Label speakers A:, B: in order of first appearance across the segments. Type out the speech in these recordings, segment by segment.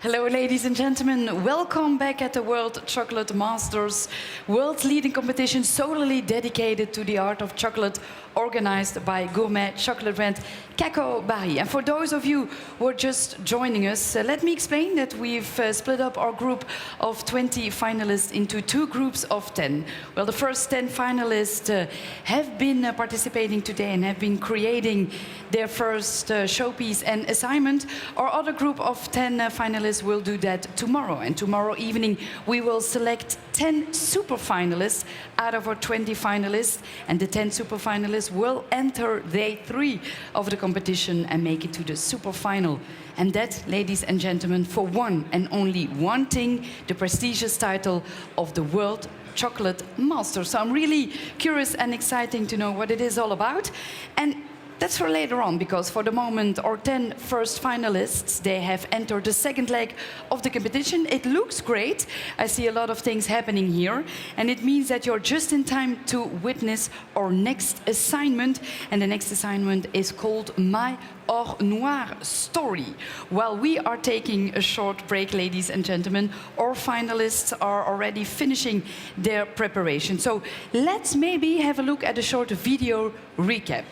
A: Hello, ladies and gentlemen. Welcome back at the World Chocolate Masters, world's leading competition solely dedicated to the art of chocolate, organized by gourmet chocolate brand Cacao Barry. And for those of you who are just joining us, let me explain that we've split up our group of 20 finalists into two groups of 10. Well, the first 10 finalists have been participating today and have been creating their first showpiece and assignment. Our other group of 10 finalists will do that tomorrow. And tomorrow evening, we will select 10 super finalists out of our 20 finalists. And the 10 super finalists will enter day 3 of the competition and make it to the super final. And that, ladies and gentlemen, for one and only one thing, the prestigious title of the World Chocolate Master. So I'm really curious and exciting to know what it is all about. And that's for later on, because for the moment, our 10 first finalists, they have entered the second leg of the competition. It looks great. I see a lot of things happening here. And it means that you're just in time to witness our next assignment. And the next assignment is called My Or Noir story. While we are taking a short break, ladies and gentlemen, our finalists are already finishing their preparation. So let's maybe have a look at a short video recap.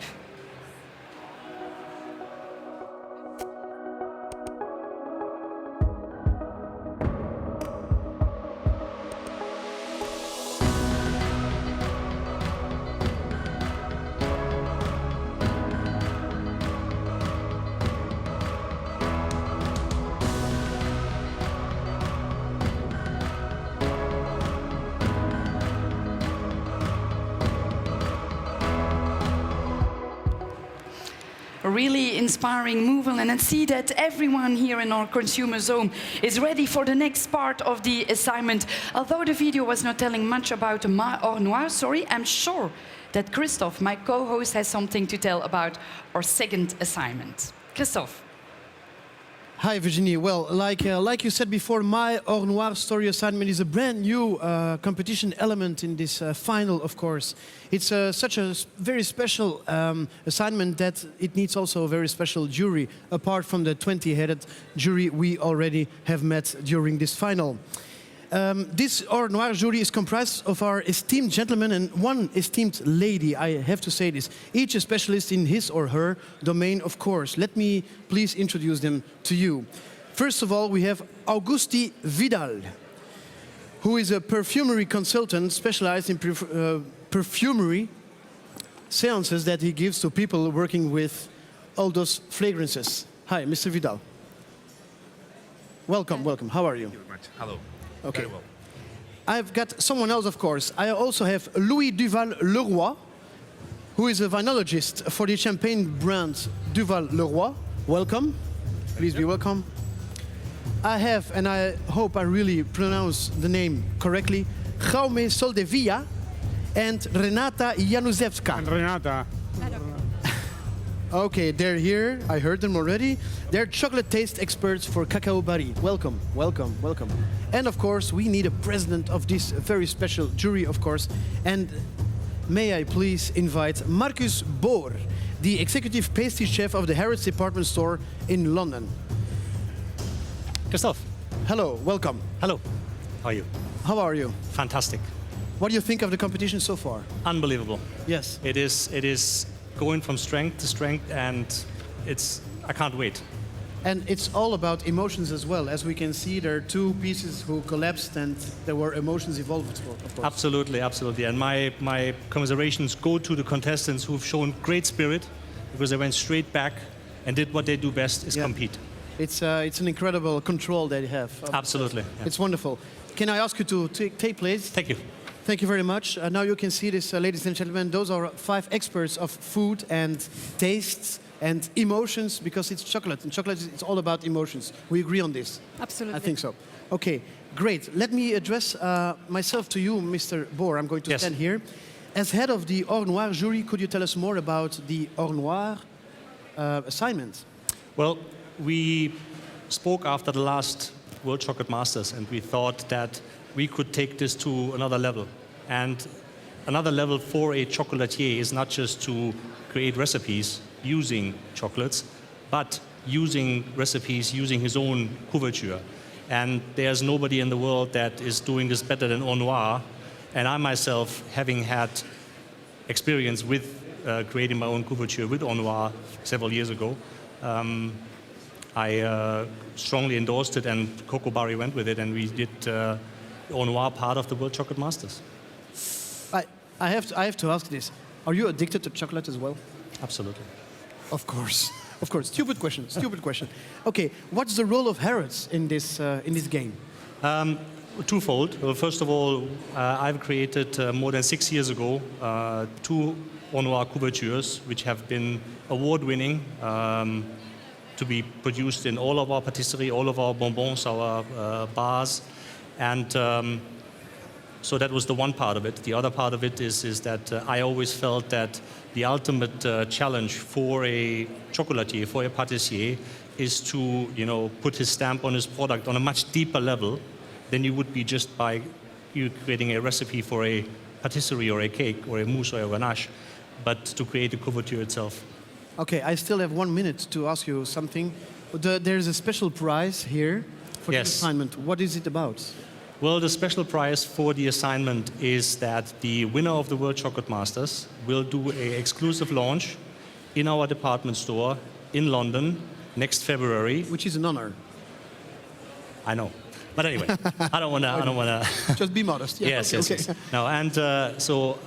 A: A really inspiring movement, and I see that everyone here in our consumer zone is ready for the next part of the assignment. Although the video was not telling much about My Or Noir story, I'm sure that Christophe, my co-host, has something to tell about our second assignment. Christophe.
B: Hi, Virginie. Well, like you said before, My Or Noir story assignment is a brand new competition element in this final, of course. It's such a very special assignment that it needs also a very special jury, apart from the 20-headed jury we already have met during this final. This Or Noir jury is comprised of our esteemed gentlemen and one esteemed lady, I have to say this. Each a specialist in his or her domain, of course. Let me please introduce them to you. First of all, we have Augusti Vidal, who is a perfumery consultant specialized in perfumery seances that he gives to people working with all those fragrances. Hi, Mr. Vidal. Welcome, welcome. How are you?
C: Thank you very much. Hello.
B: Okay.
C: Very well.
B: I've got someone else, of course. I also have Louis Duval-Leroy, who is a vinologist for the champagne brand Duval-Leroy. Welcome. Please be welcome. I have, and I hope I really pronounce the name correctly, Jaume Soldevilla and Renata Januzewska.
C: And Renata.
B: Okay, they're here. I heard them already. They're chocolate taste experts for Cacao Barry. Welcome, welcome, welcome. And of course, we need a president of this very special jury, of course. And may I please invite Markus Bohr, the executive pastry chef of the Harrods department store in London.
D: Christophe.
B: Hello, welcome.
D: Hello. How are you?
B: How are you?
D: Fantastic.
B: What do you think of the competition so far?
D: Unbelievable.
B: Yes.
D: It is going from strength to strength, and I can't wait.
B: And it's all about emotions as well. As we can see, there are two pieces who collapsed and there were emotions involved, of course.
D: Absolutely, absolutely. And my commiserations go to the contestants who've shown great spirit, because they went straight back and did what they do best, is compete.
B: It's an incredible control they have.
D: Absolutely. Yeah.
B: It's wonderful. Can I ask you to take place?
D: Thank you.
B: Thank you very much. Now you can see this, ladies and gentlemen. Those are 5 experts of food and tastes and emotions, because it's chocolate. And chocolate is all about emotions. We agree on this?
A: Absolutely.
B: I think so. Okay, great. Let me address myself to you, Mr. Bohr. I'm going to stand here. As head of the Or Noir jury, could you tell us more about the Or Noir assignment?
D: Well, we spoke after the last World Chocolate Masters, and we thought that we could take this to another level. And another level for a chocolatier is not just to create recipes using chocolates, but using recipes, using his own couverture. And there's nobody in the world that is doing this better than Or Noir. And I myself, having had experience with creating my own couverture with Or Noir several years ago, I strongly endorsed it, and Coco Barry went with it, and we did Or Noir part of the World Chocolate Masters.
B: I have to ask this. Are you addicted to chocolate as well?
D: Absolutely.
B: Of course. Of course. Stupid question. Stupid question. Okay, what's the role of Harrods in this game?
D: Twofold. Well, first of all, I've created more than 6 years ago 2 Or Noir couvertures, which have been award-winning, to be produced in all of our patisserie, all of our bonbons, our bars, and so that was the one part of it. The other part of it is that I always felt that the ultimate challenge for a chocolatier, for a pâtissier, is to, you know, put his stamp on his product on a much deeper level than you would be just by you creating a recipe for a patisserie or a cake or a mousse or a ganache, but to create the couverture itself.
B: Okay, I still have 1 minute to ask you something. There's a special prize here for
D: Yes.
B: this assignment. What is it about?
D: Well, the special prize for the assignment is that the winner of the World Chocolate Masters will do an exclusive launch in our department store in London next February.
B: Which is an honor.
D: I know, but anyway, I don't wanna.
B: Just be modest. Yeah,
D: Yes,
B: okay,
D: yes,
B: okay.
D: yes. No,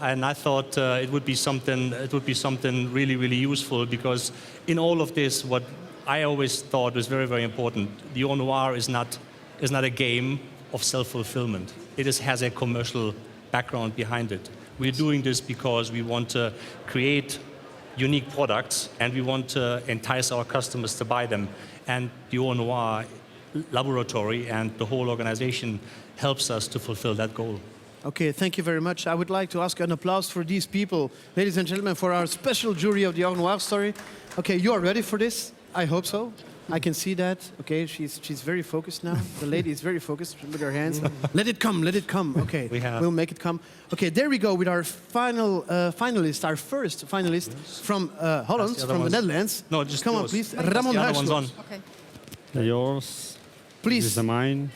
D: and I thought it would be something really, really useful, because in all of this, what I always thought was very, very important, the Or Noir is not a game of self-fulfillment. It has a commercial background behind it. We're doing this because we want to create unique products, and we want to entice our customers to buy them. And the Or Noir laboratory and the whole organization helps us to fulfill that goal.
B: Okay, thank you very much. I would like to ask an applause for these people, ladies and gentlemen, for our special jury of the Or Noir story. Okay, you are ready for this? I hope so. I can see that. Okay, she's very focused now. The lady is very focused with her hands. Let it come, let it come. Okay, we'll make it come. Okay, there we go with our finalist, our first finalist from Holland, from the Netherlands.
D: No, just
B: come on,
D: yours.
B: please.
D: The
B: Ramon
D: other one's on.
C: Okay. Yours.
B: Please.
C: This is mine.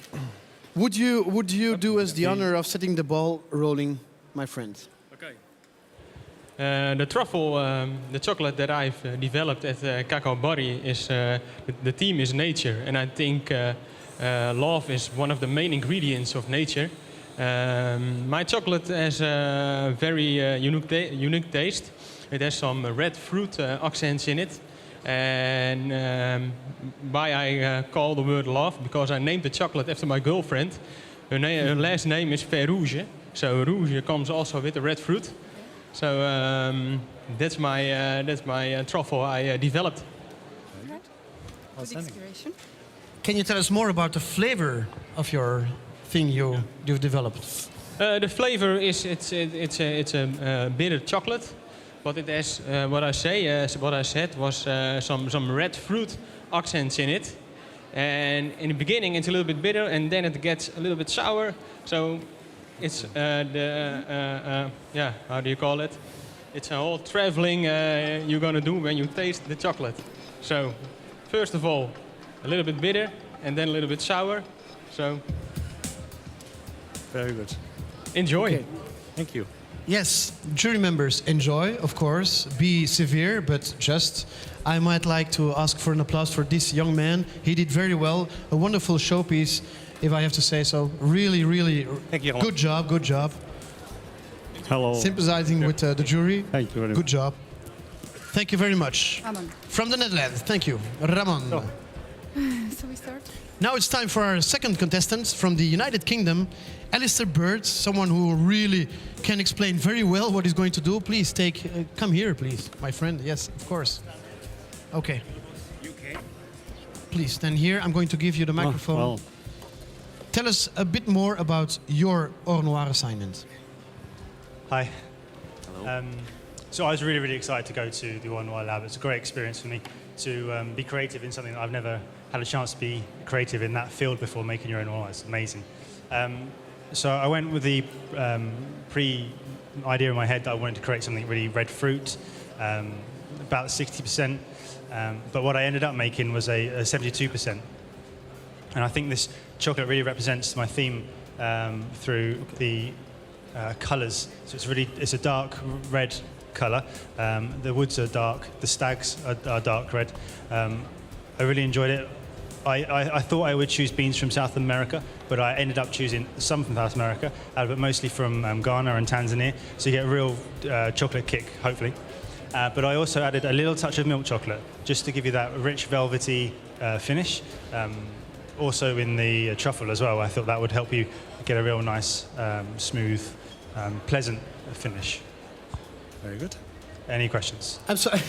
B: Would you do us the honor of setting the ball rolling, my friend?
E: Okay. The truffle, the chocolate that I've developed at Cacao Barry is the theme is nature, and I think love is one of the main ingredients of nature. My chocolate has a very unique taste. It has some red fruit accents in it, and why I call the word love, because I named the chocolate after my girlfriend. Her last name is Rouge, so rouge comes also with the red fruit. So that's my truffle I developed.
A: Good inspiration.
B: Can you tell us more about the flavor of your thing you've developed?
E: The flavor is it's a bitter chocolate, but it has what I said was some red fruit accents in it. And in the beginning it's a little bit bitter, and then it gets a little bit sour. So it's how do you call it? It's a whole traveling you're gonna do when you taste the chocolate. So first of all, a little bit bitter, and then a little bit sour. So
D: Very good.
E: enjoy.
B: Okay.
D: Thank you.
B: Yes, jury members, enjoy, of course. Be severe, but just. I might like to ask for an applause for this young man. He did very well. A wonderful showpiece, if I have to say so. Really, really
D: Thank you.
B: good job, good job.
C: Hello.
B: Sympathizing with the jury.
C: Thank you very
B: Good
C: much.
B: job. Thank you very much.
A: Ramon.
B: From the Netherlands, thank you. Ramon.
D: Oh.
A: So we start.
B: Now it's time for our second contestant from the United Kingdom, Alistair Birt, someone who really can explain very well what he's going to do. Please come here, please, my friend. Yes, of course. Okay. Please stand here. I'm going to give you the microphone.
C: Well,
B: Tell us a bit more about your Or Noir assignment.
F: Hi. Hello. So I was really, really excited to go to the Or Noir lab. It's a great experience for me to be creative in something that I've never had a chance to be creative in that field before, making your own Or Noir. It's amazing. So I went with the pre-idea in my head that I wanted to create something really red fruit, about 60% But what I ended up making was a 72%. And I think this chocolate really represents my theme through the colours. So it's a dark red colour. The woods are dark. The stags are dark red. I really enjoyed it. I thought I would choose beans from South America, but I ended up choosing some from South America, but mostly from Ghana and Tanzania. So you get a real chocolate kick, hopefully. But I also added a little touch of milk chocolate, just to give you that rich, velvety finish. Also in the truffle as well. I thought that would help you get a real nice, smooth, pleasant finish.
B: Very good.
F: Any questions?
B: I'm sorry.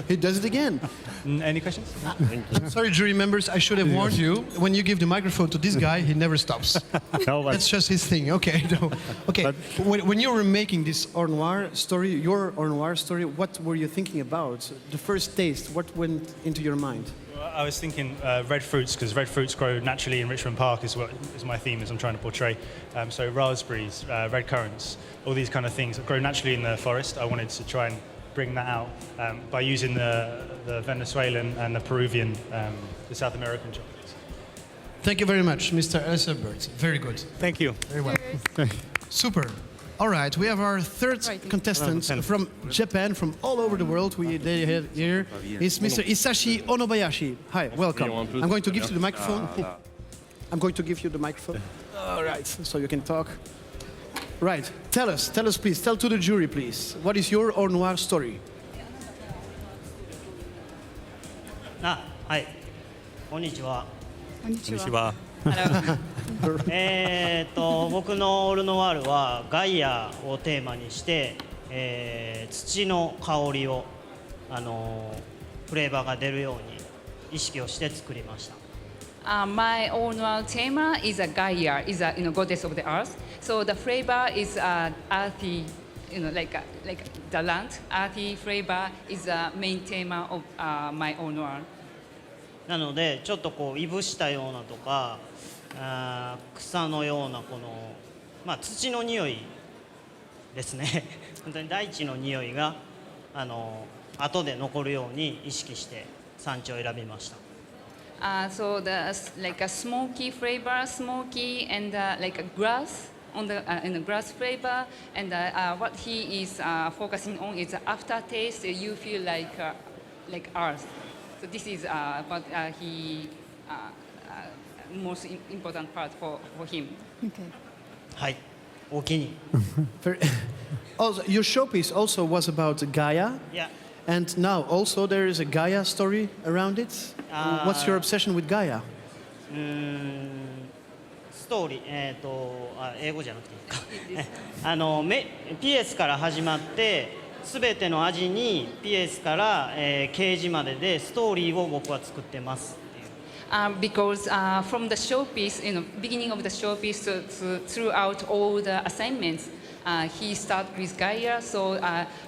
B: He does it again.
F: Any questions?
B: I'm sorry, jury members. I should have warned you. When you give the microphone to this guy, he never stops.
C: No, but
B: That's just his thing. Okay. No. Okay. When you were making this Or Noir story, your Or Noir story, what were you thinking about? The first taste, what went into your mind?
F: I was thinking red fruits, because red fruits grow naturally in Richmond Park is my theme, as I'm trying to portray. So raspberries, red currants, all these kind of things that grow naturally in the forest. I wanted to try and bring that out by using the Venezuelan and the Peruvian, the South American chocolates.
B: Thank you very much, Mr. Alistair Birt. Very good.
D: Thank you.
B: Very well. Super. All right, we have our third contestant from Japan, from all over the world. They have here is Mr. Hisashi OnoBayashi. Hi, welcome. I'm going to give you the microphone. I'm going to give you the microphone. All right, so you can talk. Right, tell us, please. Tell to the jury, please. What is your Or Noir story?
G: はい、こんにちは。
A: こんにちは。
D: こんにちは。
G: 僕のオルノワールはガイアをテーマにして、土の香りをフレーバーが出るように意識をして作りました。
H: My Or Noir theme is a Gaia, is a goddess of the earth. So the flavor is earthy, like the land. Earthy flavor is the main theme of my Or Noir.
G: なのでちょっとこういぶしたようなとか草のようなこの、土の匂いですね本当に大地の匂いが後で残るように意識して産地を選びました。
H: So the like a smoky flavor, smoky and like a grass on the in the grass flavor, and what he is focusing on is the aftertaste. You feel like earth. So this is what he most important part for him.
A: Okay.
G: はい、お気に。
B: Also, your showpiece also was about Gaia.
G: Yeah.
B: And now also there is a Gaia story around it. What's your obsession with Gaia?
G: ストーリー、英語じゃなくていいかピエスから始まってすべての味にピエスから、ケージまででストーリーを僕は作ってますっていう。
H: Because from the showpiece, beginning of the showpiece throughout all the assignments, he started with Gaia. So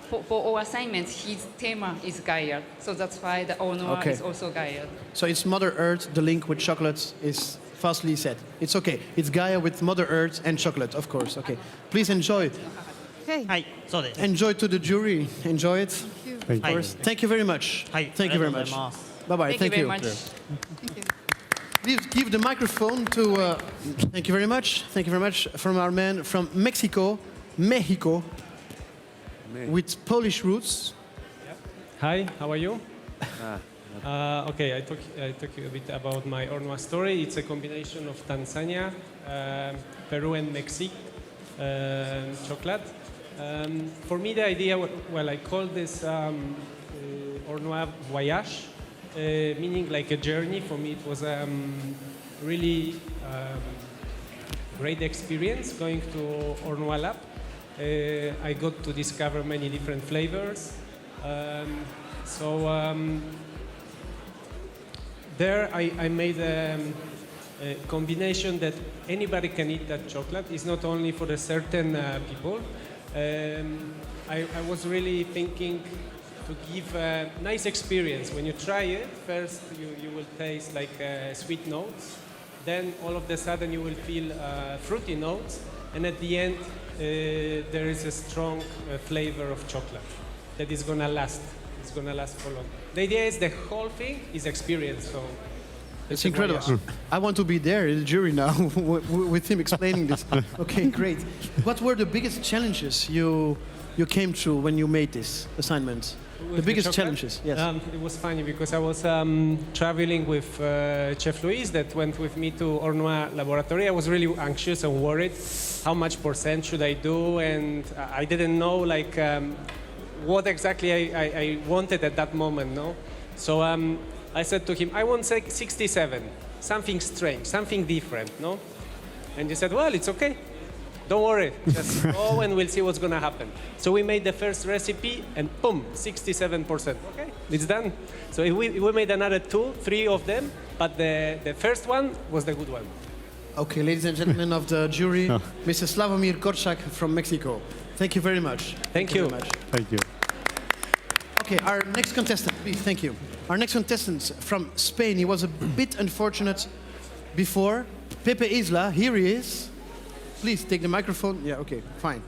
H: for all assignments, his theme is Gaia. So that's why the Or Noir is also Gaia.
B: So it's Mother Earth. The link with chocolate is falsely said. It's okay. It's Gaia with Mother Earth and chocolate, of course. Okay. Please enjoy.
A: Okay.
G: はい、そうです。
B: Enjoy to the jury. Enjoy it.
C: thank you.
G: Hi.
B: Thank you very much.
G: はい、
B: Thank you very
G: ありがとうござい
B: much.
G: ます。
B: Bye bye.
H: Thank you very much.
A: Thank you.
B: Please give the microphone to. Thank you very much. Thank you very much from our man from Mexico, with Polish roots.
I: Hi, how are you? Okay, I talk you a bit about my Or Noir story. It's a combination of Tanzania, Peru, and Mexico chocolate. For me, the idea, well, I call this Or Noir voyage, meaning like a journey. For me, it was really great experience going to Or Noir Lab. I got to discover many different flavors. There I made a combination that anybody can eat that chocolate. It's not only for the certain people. I was really thinking to give a nice experience. When you try it, first you will taste like sweet notes. Then all of a sudden you will feel fruity notes. And at the end, there is a strong flavor of chocolate that is going to last. it's gonna last for long. The idea is the whole thing is experience. So
B: It's incredible. I want to be there in the jury now with him explaining this. Okay, great. What were the biggest challenges you came through when you made this assignment? The biggest challenges, yes.
I: It was funny because I was traveling with Chef Luis that went with me to Or Noir laboratory. I was really anxious and worried. How much percent should I do? And I didn't know like what exactly I wanted at that moment, no? So I said to him, I want 67, something strange, something different, no? And he said, well, it's okay. Don't worry, just go and we'll see what's gonna happen. So we made the first recipe and boom, 67%. Okay, it's done. So we made another 2, 3 of them, but the first one was the good one.
B: Okay, ladies and gentlemen of the jury, Mr. Slawomir Korczak from Mexico. Thank you very much.
I: Thank you.
B: Very much.
C: Thank you.
B: Okay, our next contestant, please, thank you. Our next contestant from Spain, he was a bit unfortunate before. Pepe Isla, here he is. Please take the microphone. Yeah, okay, fine.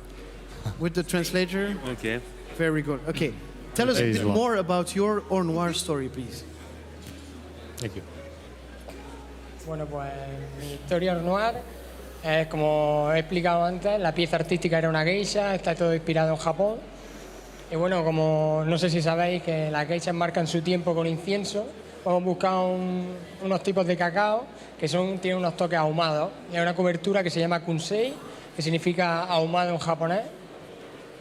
B: With the translator.
J: Okay.
B: Very good. Okay, tell us a bit more about your Or Noir story, please.
C: Thank you.
K: Bueno, pues mi historia Or Noir es, como he explicado antes, la pieza artística era una geisha, está todo inspirado en Japón. Y bueno, como no sé si sabéis que las geishas marcan su tiempo con incienso, hemos buscado unos tipos de cacao que tienen unos toques ahumados. Y hay una cobertura que se llama kunsei, que significa ahumado en japonés.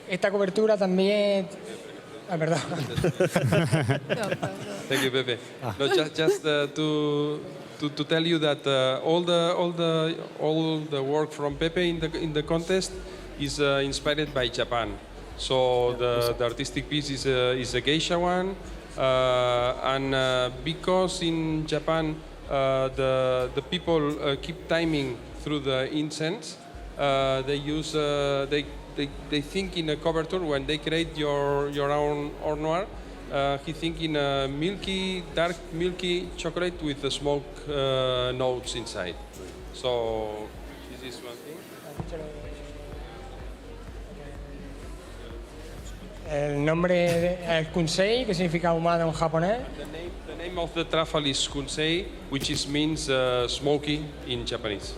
K: Esta cobertura también... Ah, perdón.
J: Thank you, Pepe. No, just to tell you that all the work from Pepe in the contest is inspired by Japan. So the artistic piece is a geisha one, and because in Japan the people keep timing through the incense, they use they think in a coverture when they create your own Or Noir. He think in a dark milky chocolate with the smoke notes inside. So this is one thing.
K: El nombre es kunsei, que significa ahumado en japonés.
J: The name of the truffle is kunsei, which means smoky in Japanese.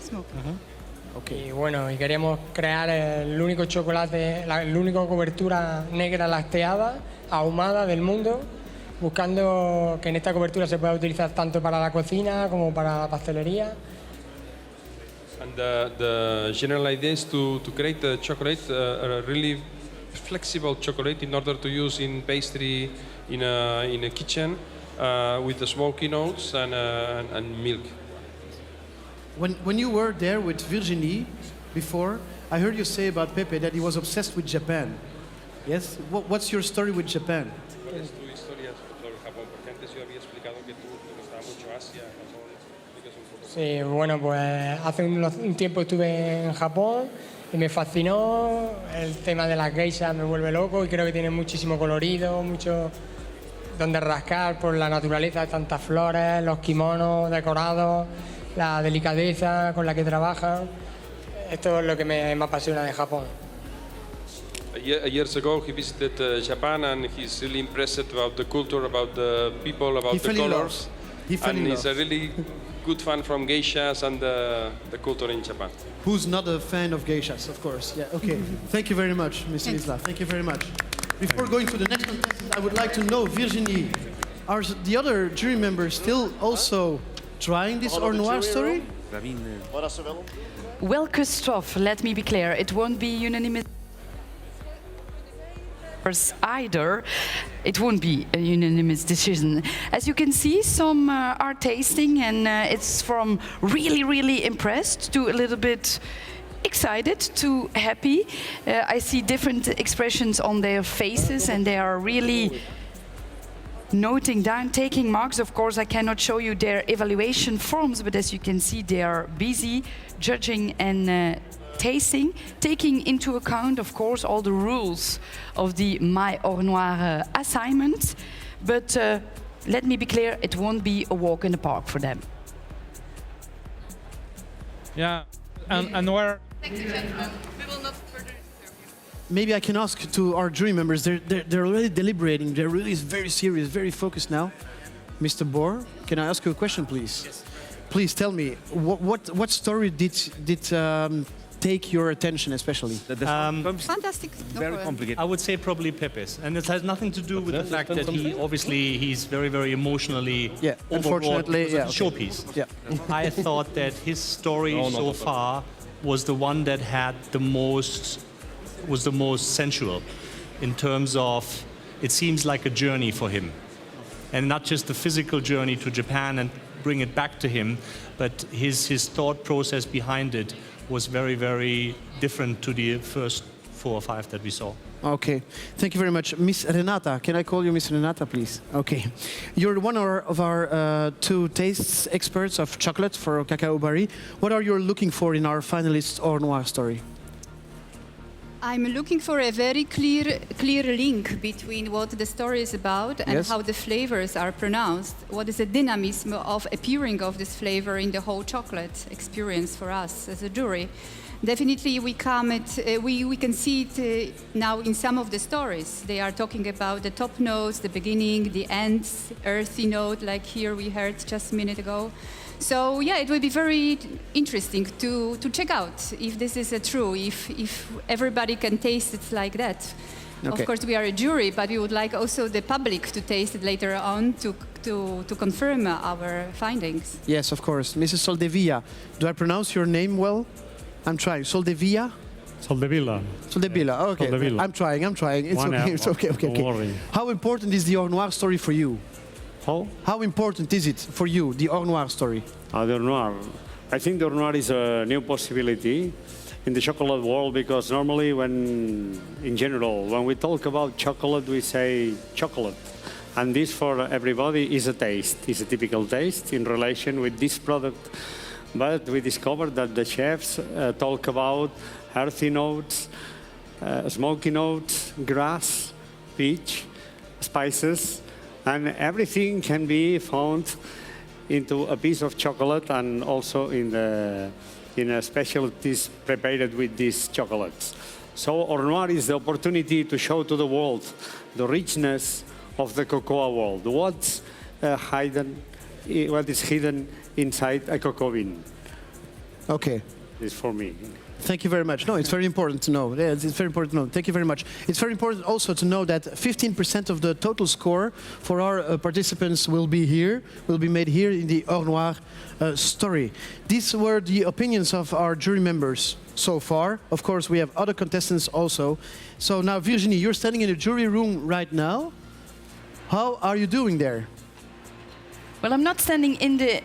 K: Okay. Y bueno, y queríamos crear el único chocolate, la única cobertura negra lacteada, ahumada del mundo, buscando que en esta cobertura se pueda utilizar tanto para la cocina como para la pastelería.
J: And the general idea is to create a chocolate, a really flexible chocolate in order to use in pastry in a kitchen with the smoky notes and milk.
B: When you were there with Virginie before, I heard you say about Pepe that he was obsessed with Japan. Yes? What's your story with Japan?
J: ¿Cuál es tu historia sobre Japón? Porque antes yo había explicado que tú te gustaba mucho Asia, Japón. Explicas un poco.
K: Sí, bueno, pues hace un tiempo estuve en Japón y me fascinó. El tema de las geishas me vuelve loco y creo que tiene muchísimo colorido, mucho donde rascar por la naturaleza de tantas flores, los kimonos decorados, la delicadeza con la que trabajan. Esto es lo que me apasiona de Japón.
J: Years ago, he visited Japan and he's really impressed about the culture, about the people, about the colors. And he's a really good fan from geishas and the culture in Japan.
B: Who's not a fan of geishas, of course. Yeah, okay. Thank you very much, Mr. Isla. Thank you very much. Before going to the next contestant, I would like to know, Virginie, are the other jury members still also trying this Or Noir story?
A: Well, Christophe, let me be clear. It won't be unanimous either. It won't be a unanimous decision. As you can see, some are tasting, and it's from really, really impressed to a little bit excited to happy. I see different expressions on their faces, and they are really noting down, taking marks. Of course, I cannot show you their evaluation forms, but as you can see, they are busy judging and tasting, taking into account, of course, all the rules of the My Or Noir assignment. But let me be clear, it won't be a walk in the park for them.
L: Yeah, and where...
M: Thank you, gentlemen. We will not further disturb you.
B: maybe I can ask to our jury members. They're already deliberating. They're really very serious, very focused now. Mr. Bohr, can I ask you a question, please? Yes. Please tell me what story did take your attention especially?
H: Fantastic.
C: Very complicated.
D: I would say probably Pepe's, and it has nothing to do with the fact that he's very, very emotionally overwrought because of the showpiece.
B: Yeah.
D: I thought that his story so far was the one that had was the most sensual, in terms of it seems like a journey for him, and not just the physical journey to Japan and bring it back to him, but his thought process behind it was very, very different to the first 4 or 5 that we saw.
B: Okay, thank you very much. Miss Renata, can I call you Miss Renata, please? Okay. You're one of our 2 tastes experts of chocolate for Cacao Barry. What are you looking for in our finalist Or Noir story?
H: I'm looking for a very clear link between what the story is about and how the flavors are pronounced. What is the dynamism of appearing of this flavor in the whole chocolate experience for us as a jury? Definitely, we can see it now in some of the stories. They are talking about the top notes, the beginning, the ends, earthy note, like here we heard just a minute ago. So yeah, it will be very interesting to check out if this is true, if everybody can taste it like that. Okay. Of course, we are a jury, but we would like also the public to taste it later on to confirm our findings.
B: Yes, of course. Mrs. Soldevilla, do I pronounce your name well? I'm trying. Soldevilla?
C: Soldevilla.
B: Soldevilla, okay.
C: Soldevilla.
B: I'm trying. It's okay. It's okay.
C: Don't worry.
B: How important is the Or Noir story for you? How important is it for you, the Or Noir story?
L: The Or Noir. I think the Or Noir is a new possibility in the chocolate world, because normally in general, when we talk about chocolate, we say chocolate. And this for everybody is a taste, is a typical taste in relation with this product. But we discovered that the chefs talk about earthy notes, smoky notes, grass, peach, spices, and everything can be found into a piece of chocolate, and also in a specialties prepared with these chocolates. So Or Noir is the opportunity to show to the world the richness of the cocoa world. What is hidden inside a cocoa bean?
B: Okay.
L: It's for me.
B: Thank you very much. No, it's very important to know. Yeah, it's very important to know. Thank you very much. It's very important also to know that 15% of the total score for our participants will be made here in the Or Noir story. These were the opinions of our jury members so far. Of course, we have other contestants also. So now, Virginie, you're standing in the jury room right now. How are you doing there?
A: Well, I'm not standing in the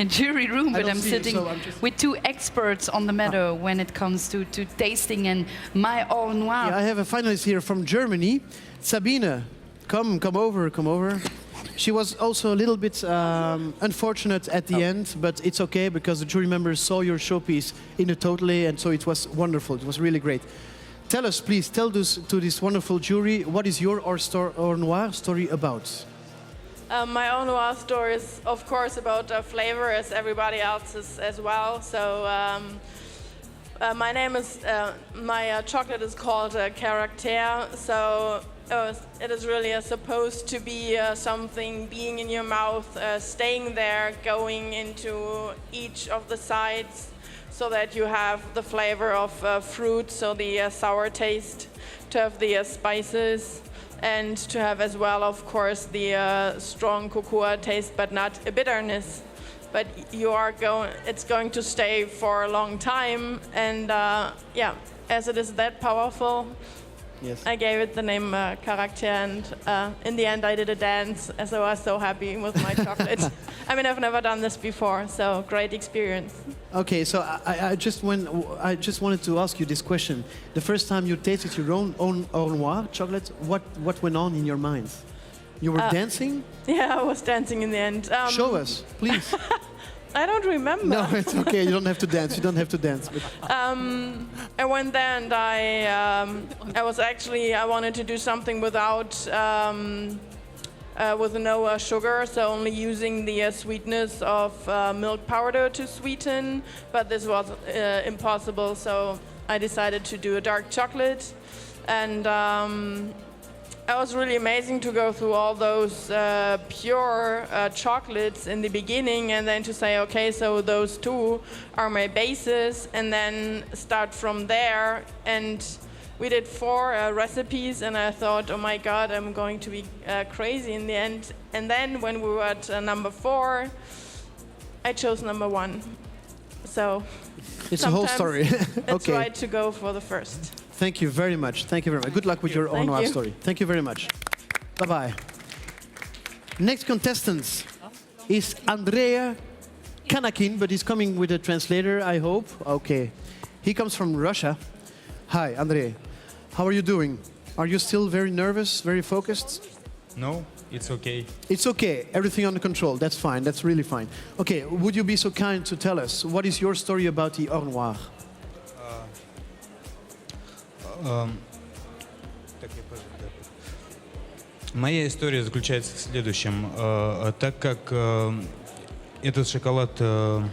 A: jury room, but I'm sitting with 2 experts on the matter when it comes to tasting and my Or Noir.
B: Yeah, I have a finalist here from Germany, Sabine. Come over. She was also a little bit unfortunate at the end, but it's okay because the jury members saw your showpiece in it totally, and so it was wonderful. It was really great. Tell us, please, to this wonderful jury, what is your Or Noir story about?
M: My Or Noir story is, of course, about flavor, as everybody else's as well. So my name is, my chocolate is called Caractère. So it is really supposed to be something being in your mouth, staying there, going into each of the sides, so that you have the flavor of fruit, so the sour taste, to have the spices, and to have as well, of course, the strong cocoa taste, but not a bitterness. But it's going to stay for a long time, and yeah, as it is that powerful,
B: yes,
M: I gave it the name Caractère, and in the end I did a dance, as I was so happy with my chocolate. I mean, I've never done this before, so great experience.
B: Okay, so I just wanted to ask you this question. The first time you tasted your own Or Noir chocolate, what went on in your mind? You were dancing?
M: Yeah, I was dancing in the end.
B: Show us, please.
M: I don't remember.
B: No, it's okay. You don't have to dance. You don't have to dance. But
M: I went there and I wanted to do something without, with no sugar, so only using the sweetness of milk powder to sweeten. But this was impossible, so I decided to do a dark chocolate. And it was really amazing to go through all those pure chocolates in the beginning, and then to say, okay, so those two are my bases, and then start from there. And we did 4 recipes, and I thought, oh my God, I'm going to be crazy in the end. And then when we were at number 4, I chose number 1. So
B: it's a whole story.
M: It's
B: okay.
M: right to go for the first.
B: Thank you very much. Thank you very much. Good luck with your Or Noir story. Thank you very much. Bye-bye. Next contestant is Andrey Kanakin, but he's coming with a translator, I hope. Okay. He comes from Russia. Hi, Andrey. How are you doing? Are you still very nervous, very focused?
N: No, it's okay.
B: It's okay. Everything under control. That's fine. That's really fine. Okay, would you be so kind to tell us what is your story about the Or Noir?
N: Моя история заключается в следующем. Так как этот шоколад в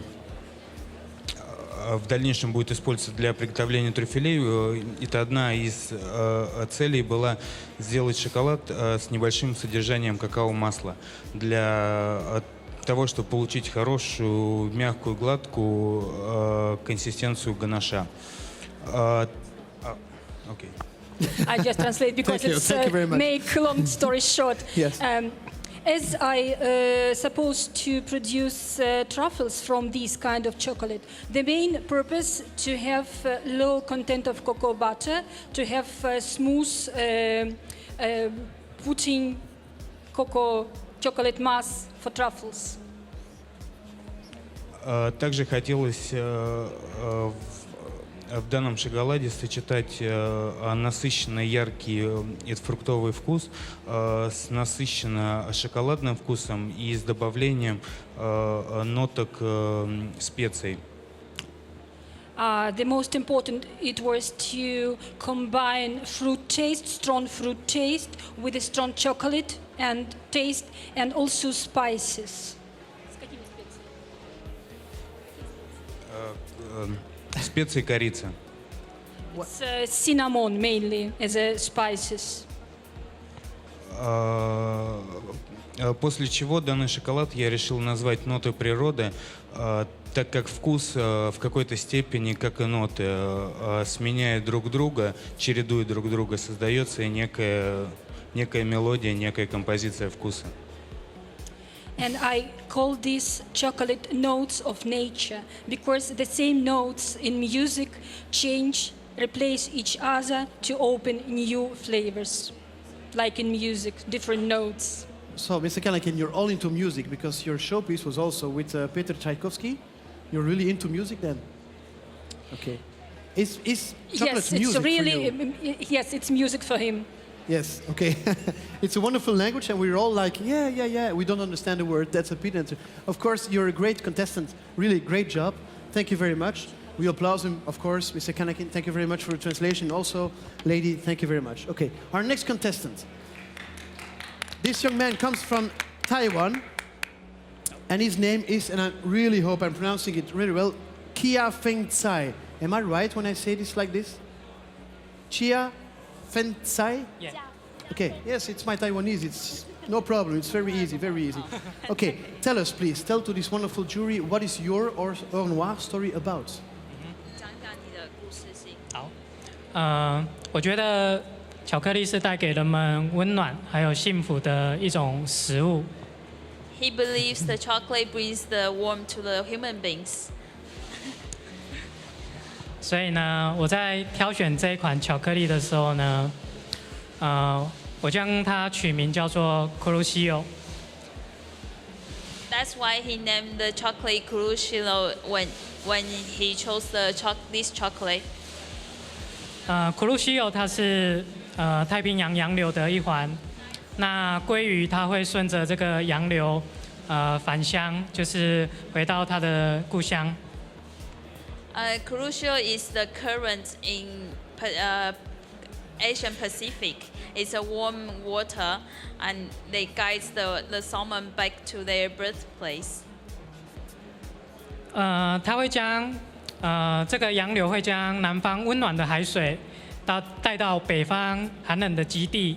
N: дальнейшем будет использоваться для приготовления трюфелей, это одна из целей была сделать шоколад с небольшим содержанием какао-масла для того, чтобы получить хорошую, мягкую, гладкую консистенцию ганаша. Okay.
O: I just translate because it's make long story short.
B: Yes.
O: As I supposed to produce truffles from this kind of chocolate, the main purpose to have low content of cocoa butter, to have smooth putting cocoa chocolate mass for truffles.
N: Также хотелось в данном шоколаде сочетать насыщенно яркий фруктовый вкус с насыщенно шоколадным вкусом и с добавлением ноток специй.
O: The most important it was to combine fruit taste, strong fruit taste, with a strong chocolate and taste, and also spices.
N: Специи корицы.
O: It's cinnamon mainly as a spices.
N: После чего данный шоколад я решил назвать ноты природы, так как вкус в какой-то степени, как и ноты, сменяют друг друга, чередуют друг друга, создается некая мелодия, некая композиция вкуса.
O: And I call these chocolate notes of nature because the same notes in music change, replace each other to open new flavors, like in music, different notes.
B: So, Mr. Kanakin, you're all into music because your showpiece was also with Peter Tchaikovsky. You're really into music then? Okay. Is chocolate
O: yes,
B: music
O: it's really,
B: for you?
O: yes, it's music for him.
B: Yes, okay. It's a wonderful language and we're all like, yeah. We don't understand the word. That's a pity. Of course, you're a great contestant. Really great job. Thank you very much. We applaud him, of course. Mr. Kanakin, thank you very much for the translation. Also, lady, thank you very much. Okay, our next contestant. This young man comes from Taiwan. And his name is, and I really hope I'm pronouncing it really well, Chia Feng Tsai. Am I right when I say this like this? Chia Feng Tsai?
P: Yeah.
B: Okay, yes, it's my Taiwanese. It's no problem. It's very easy, very easy. Okay, tell us, please. Tell to this wonderful jury, what is your Or Noir story about?
P: 讲一下你的故事性。好，我觉得巧克力是带给人们温暖还有幸福的一种食物。
Q: He believes the chocolate brings the warmth to the human beings.
P: 所以呢，我在挑选这一款巧克力的时候呢，我将它取名叫做 Crucio。That's
Q: why he named the chocolate Crucio when he chose this chocolate.
P: Crucio 它是太平洋洋流的一环。那鲑鱼它会顺着这个洋流返乡，就是回到它的故乡。
Q: Crucio is the current in Asian Pacific. It's a warm water, and they guide the salmon back to their birthplace.
P: 它会将这个洋流会将南方温暖的海水带到北方寒冷的极地，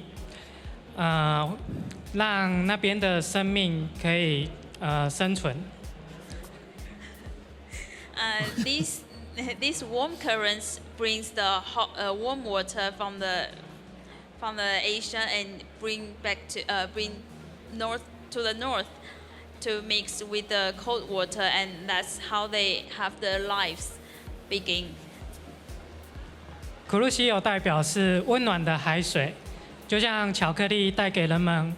P: 让那边的生命可以生存。
Q: These warm currents brings the hot, warm water from the Asia and bring north to the north to mix with the cold water, and that's how they have their lives begin.
P: 苦鲁西有代表是温暖的海水，就像巧克力带给人们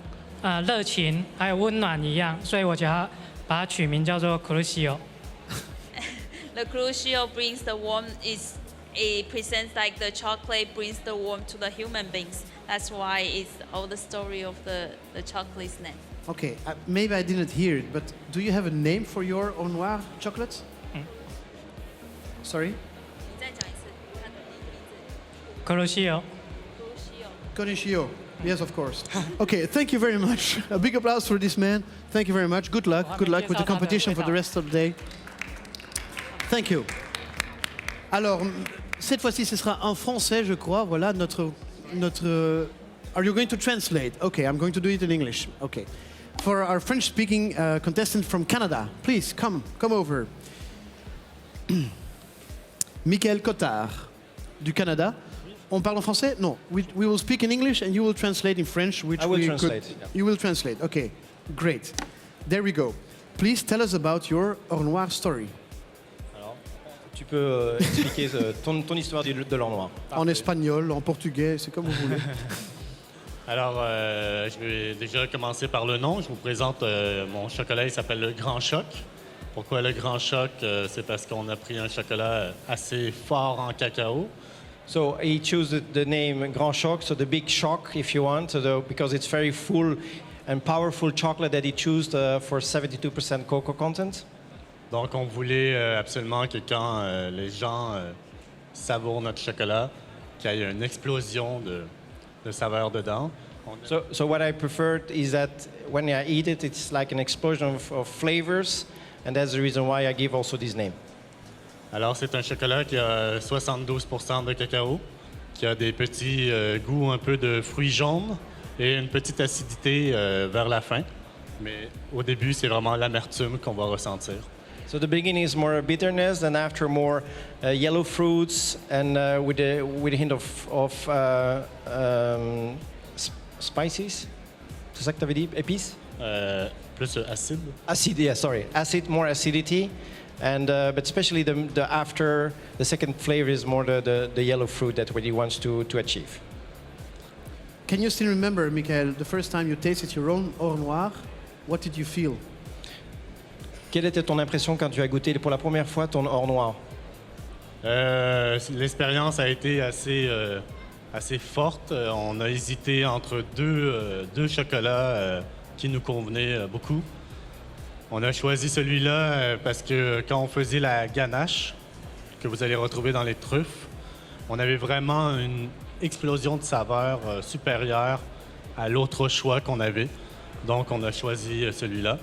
P: 热情还有温暖一样，所以我就要把它取名叫做苦鲁西欧。
Q: The crucial brings the warmth it presents like the chocolate brings the warmth to the human beings. That's why it's all the story of the chocolate's name.
B: Okay, maybe I didn't hear it, but do you have a name for your Or Noir chocolates? Sorry?
Q: 再讲一次它的名字。
P: 苦鲁西欧。
B: Konnichiwa. Yes, of course. Okay, thank you very much. A big applause for this man. Thank you very much. Good luck. Good luck with the competition for the rest of the day. Thank you. Alors, cette fois-ci, ce sera en français, je crois. Voilà notre. Are you going to translate? Okay, I'm going to do it in English. Okay. For our French-speaking contestant from Canada, please come over. Michaël Cotard, du Canada. On parle en français? No. We will speak in English and you will translate in French, which
R: I will
B: we
R: translate.
B: could. You will translate. Okay, great. There we go. Please tell us about your Or Noir story.
R: Alors, tu peux expliquer ton histoire de l'Or Noir.
B: En espagnol, en portugais, c'est comme vous voulez.
D: Alors, je vais déjà commencer par le nom. Je vous présente mon chocolat, il s'appelle le Grand Choc. Pourquoi le Grand Choc? C'est parce qu'on a pris un chocolat assez fort en cacao.
R: So he chose the name Grand Choc, so the big shock, if you want, because it's very full and powerful chocolate that he chose for 72% cocoa content.
D: Donc, on voulait absolument que quand les gens savourent notre chocolat, qu'il y ait une explosion de saveurs dedans.
R: So what I preferred is that when I eat it, it's like an explosion of flavors, and that's the reason why I give also this name.
D: Alors, c'est un chocolat qui a 72% de cacao, qui a des petits goûts un peu de fruits jaunes et une petite acidité vers la fin. Mais au début, c'est vraiment l'amertume qu'on va ressentir.
R: So the beginning is more bitterness, and after more yellow fruits, and with a hint of spices. C'est ça que tu avais dit, épices?
D: Plus acide.
R: Acid, yeah, sorry. Acid, more acidity. And but especially the second flavor is more the yellow fruit that what he wants to achieve.
B: Can you still remember, Michaël, the first time you tasted your own Or Noir? What did you feel?
R: Quelle était ton impression quand tu as goûté pour la première fois ton Or Noir?
D: L'expérience a été assez forte. On a hésité entre deux chocolats qui nous convenaient beaucoup. On a choisi celui-là parce que quand on faisait la ganache, que vous allez retrouver dans les truffes, on avait vraiment une explosion de saveurs supérieure à l'autre choix qu'on avait. Donc, on a choisi celui-là.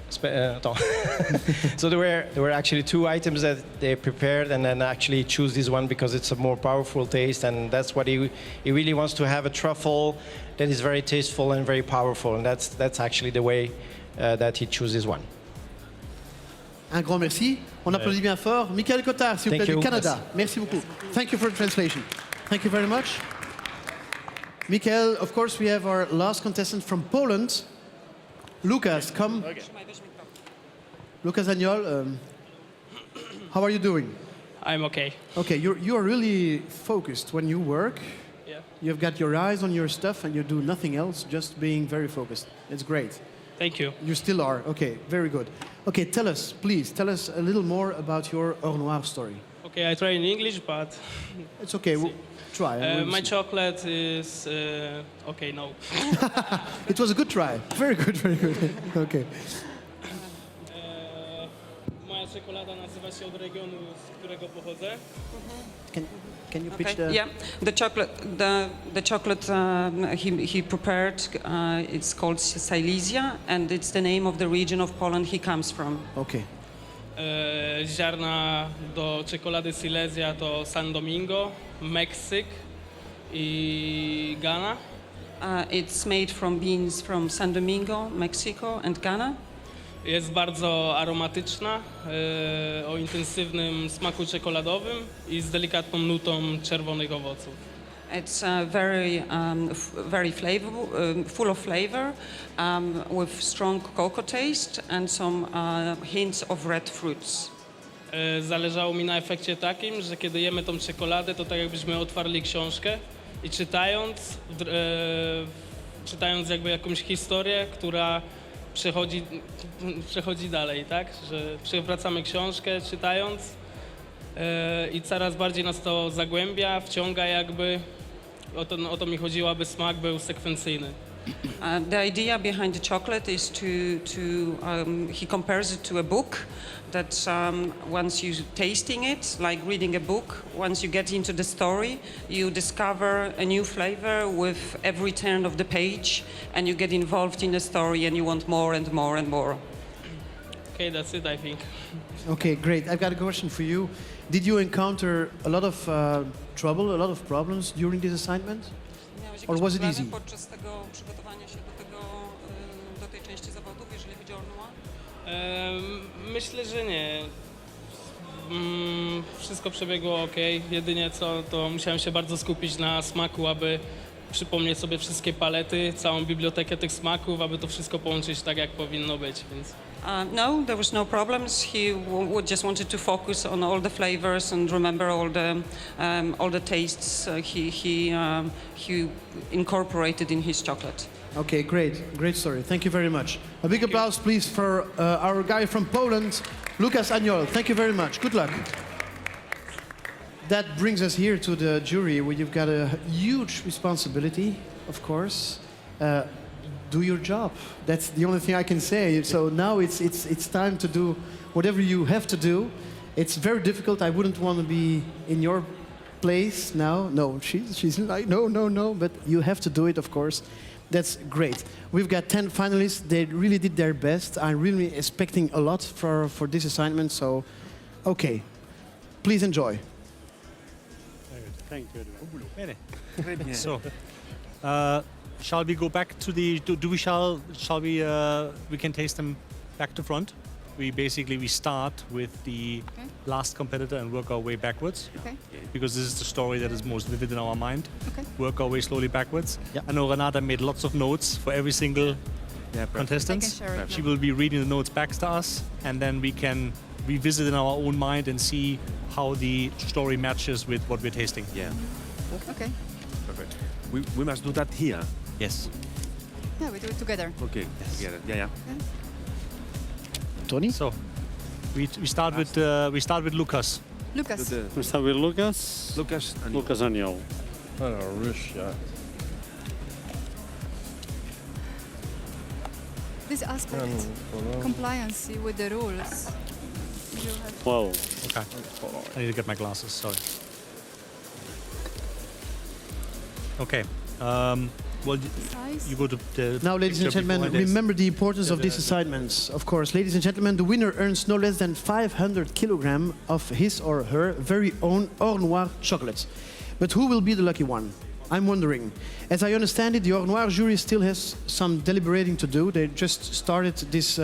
R: So there were actually two items that they prepared, and then actually choose this one because it's a more powerful taste, and that's what he really wants to have, a truffle that is very tasteful and very powerful, and that's actually the way that he chooses one.
B: Un grand merci. On applaudit bien fort. Michaël Cotard, s'il vous plaît, du Canada. Merci beaucoup. Thank you for the translation. Thank you very much. Michaël, of course, we have our last contestant from Poland. Lukasz, come.
S: Okay.
B: Lukasz Aniol, how are you doing?
S: I'm okay.
B: Okay, you are really focused when you work.
S: Yeah.
B: You've got your eyes on your stuff and you do nothing else, just being very focused. It's great.
S: Thank you.
B: You still are. Okay, very good. Okay, please tell us a little more about your Or Noir story.
S: Okay, I try in English, but...
B: It's okay, we'll try.
S: My chocolate is... okay, no.
B: It was a good try. Very good, very good. Okay.
S: Moja czekolada nazywa się od regionu, z którego pochodzę.
B: Can you pitch
T: Okay.
B: the...
T: Yeah, the chocolate he prepared, it's called Silesia, and it's the name of the region of Poland he comes from.
B: Okay.
S: Ziarna do czekolady Silesia to San Domingo, Meksyk i Ghana.
T: It's made from beans from San Domingo, Mexico and Ghana.
S: Jest bardzo aromatyczna, o intensywnym smaku czekoladowym i z delikatną nutą czerwonych owoców.
T: It's very flavorful, full of flavor, with strong cocoa taste and some hints of red fruits.
S: Zależało mi na efekcie takim, że kiedy jemy tą czekoladę, to tak jakbyśmy otwarli książkę i czytając jakby jakąś historię, która przechodzi dalej, tak? Że przewracamy książkę czytając i coraz bardziej nas to zagłębia, wciąga jakby. O to mi chodziło, aby smak był sekwencyjny.
T: The idea behind the chocolate is he compares it to a book that once you tasting it, like reading a book, once you get into the story, you discover a new flavor with every turn of the page and you get involved in the story and you want more and more and more.
S: Okay, that's it, I think.
B: Okay, great. I've got a question for you. Did you encounter a lot of trouble, a lot of problems during this assignment? Or was it easy?
T: Podczas tego przygotowania się do tej części zawodów, jeżeli chodzi o Or Noir?
S: Myślę, że nie. Wszystko przebiegło ok. Jedynie co, to musiałem się bardzo skupić na smaku, aby przypomnieć sobie wszystkie palety, całą bibliotekę tych smaków, aby to wszystko połączyć tak, jak powinno być. Więc.
T: No, there was no problems. He just wanted to focus on all the flavors and remember all the tastes he incorporated in his chocolate.
B: Okay, great story. Thank you very much. A big applause, please, for our guy from Poland, Lukasz Aniol. Thank you very much. Good luck. That brings us here to the jury, where you've got a huge responsibility, of course. Do your job. That's the only thing I can say. So now it's time to do whatever you have to do. It's very difficult. I wouldn't want to be in your place now. No, she's like, no. But you have to do it, of course. That's great. We've got 10 finalists. They really did their best. I'm really expecting a lot for this assignment. So, okay, please enjoy.
L: Thank you.
D: Bene. So, shall we go back to the? Shall we can taste them back to front. We start with the last competitor and work our way backwards.
A: Okay.
D: Because this is the story that is most vivid in our mind.
A: Okay.
D: Work our way slowly backwards. Yeah. I know Renata made lots of notes for every single contestant. She will be reading the notes back to us, and then we can revisit in our own mind and see how the story matches with what we're tasting.
U: Yeah.
A: Okay.
U: Perfect. We must do that here.
D: Yes.
A: Yeah, we do it together.
U: Okay. Yes. Together. Yeah.
B: Tony.
D: So, we start with Lukasz.
A: Lukasz.
L: We start with Lukasz. Lukasz Aniol.
C: Russia.
A: This aspect, compliance with the rules. You have
L: 12.
D: Okay. I need to get my glasses. Sorry. Okay. Well, you go to the
B: now, ladies and gentlemen, remember the importance of these assignments. Of course, ladies and gentlemen, the winner earns no less than 500 kilograms of his or her very own Or Noir chocolate. But who will be the lucky one? I'm wondering. As I understand it, the Or Noir jury still has some deliberating to do. They just started this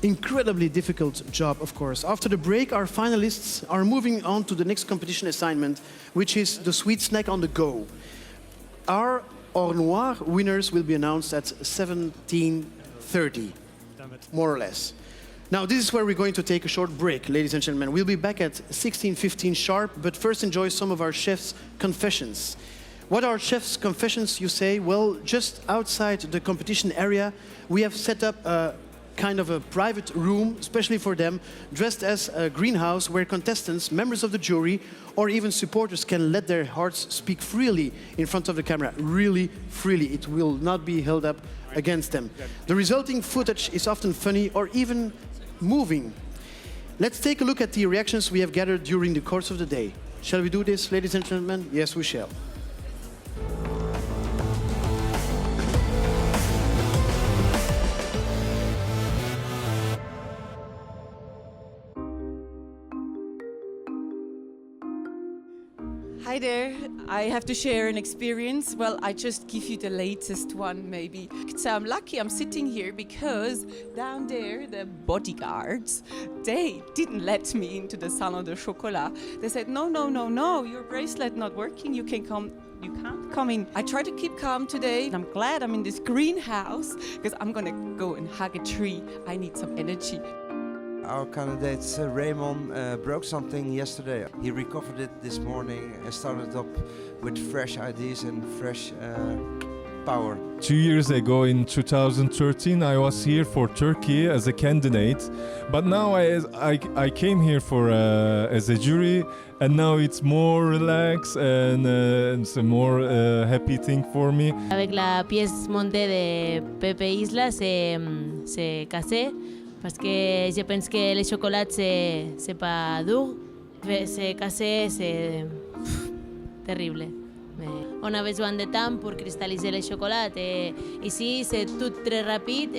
B: incredibly difficult job, of course. After the break, our finalists are moving on to the next competition assignment, which is the sweet snack on the go. Our Or Noir winners will be announced at 17:30, more or less. Now, this is where we're going to take a short break, ladies and gentlemen. We'll be back at 16:15 sharp, but first enjoy some of our chef's confessions. What are chef's confessions, you say? Well, just outside the competition area, we have set up a kind of a private room, especially for them, dressed as a greenhouse where contestants, members of the jury, or even supporters can let their hearts speak freely in front of the camera, really freely. It will not be held up against them. The resulting footage is often funny or even moving. Let's take a look at the reactions we have gathered during the course of the day. Shall we do this, ladies and gentlemen? Yes, we shall.
E: Hi there. I have to share an experience. Well, I just give you the latest one, maybe. So I'm lucky I'm sitting here because down there, the bodyguards, they didn't let me into the Salon de Chocolat. They said, no, your bracelet not working. You can't come in. I try to keep calm today. I'm glad I'm in this greenhouse because I'm gonna go and hug a tree. I need some energy.
V: Our candidate Ramon broke something yesterday. He recovered it this morning and started up with fresh ideas and fresh power.
W: 2 years ago in 2013 I was here for Turkey as a candidate, but now I came here for as a jury, and now it's more relaxed and it's a more happy thing for me.
X: Avec la pièce montée de Pepe Isla c'est cassé parce que je pense que le chocolat c'est pas dur. C'est cassé, c'est terrible. On a besoin de temps pour cristalliser le chocolat. Et ici, c'est tout très rapide.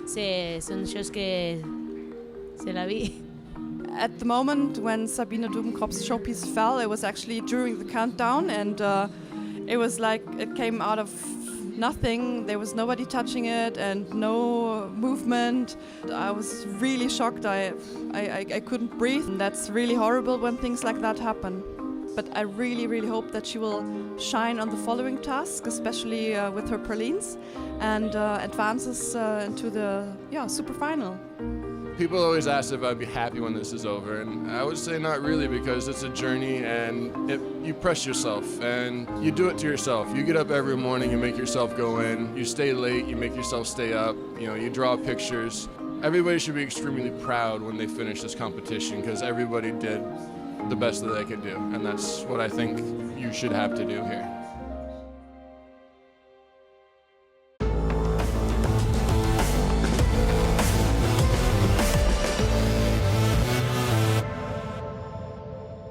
X: C'est une chose que c'est la vie.
Y: At the moment when Sabine Dubenkropp's showpiece fell, it was actually during the countdown, and it was like it came out of nothing. There was nobody touching it and no movement. I was really shocked. I couldn't breathe. And that's really horrible when things like that happen. But I really, really hope that she will shine on the following task, especially with her pralines, and advances into the super final.
C: People always ask if I'd be happy when this is over, and I would say not really, because it's a journey and you press yourself and you do it to yourself. You get up every morning, you make yourself go in, you stay late, you make yourself stay up, you draw pictures. Everybody should be extremely proud when they finish this competition, because everybody did the best that they could do, and that's what I think you should have to do here.